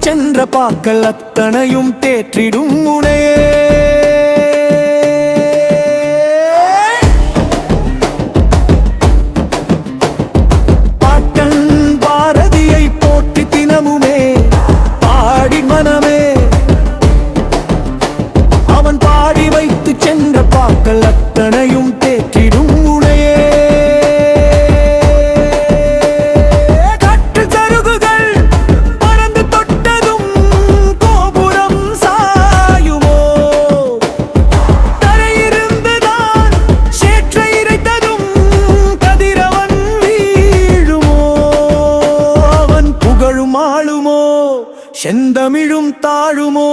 சென்ற பாக்கள் அத்தனையும் தேற்றிடும் முனையே. பாட்டன் பாரதியை போற்றி தினமுமே பாடி மனமே, அவன் பாடி வைத்து சென்ற பாக்கள் அத்தனையும் தேற்றிடும் முனையே. செந்தமிழும் தாழுமோ?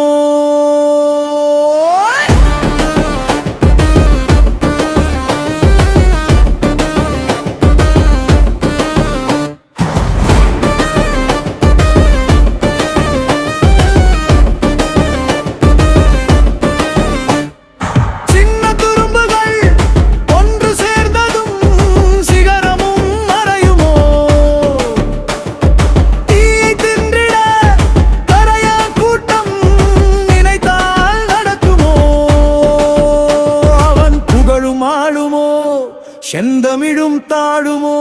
செந்தமிழும் தாழுமோ?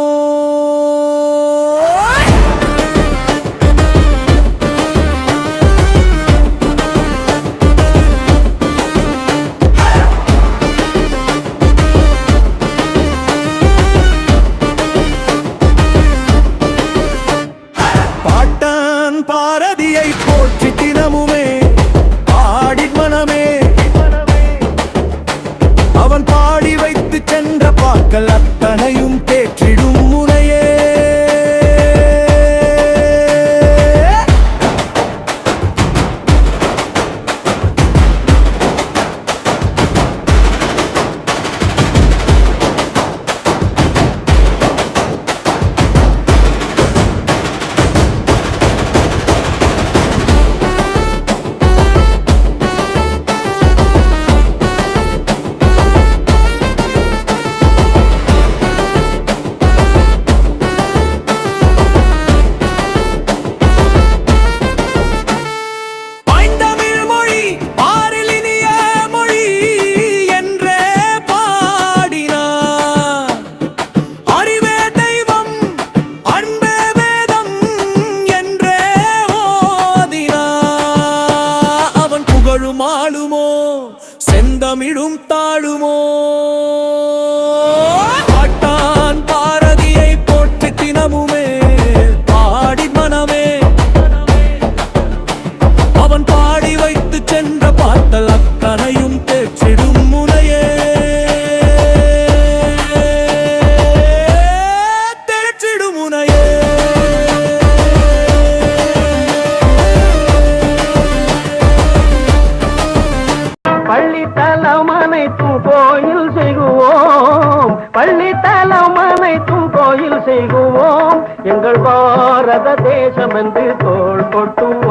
பாட்டன் பாரதியை போற்றி தினமுமே பாடி மனமே, அவன் பாடி வைத்து சென்ற பாக்கள் அத்தனையும் தேற்றிடும் முனையே. ஆளுமோ செந்தமிழும் தாழுமோ? பாட்டன் பாரதியை போற்றி தினமுமே பாடி மனமே, அவன் பாடி வைத்து சென்ற பாட்டல் அத்தனையும் தேற்றிடும் முனையே. தேற்றிடும் முனையே. பள்ளித்தலம் அனைத்தும் கோயில் செய்குவோம், பள்ளித்தலம் அனைத்தும் கோயில் செய்குவோம், எங்கள் பாரத தேசம் என்று தோள் கொட்டுவோம்.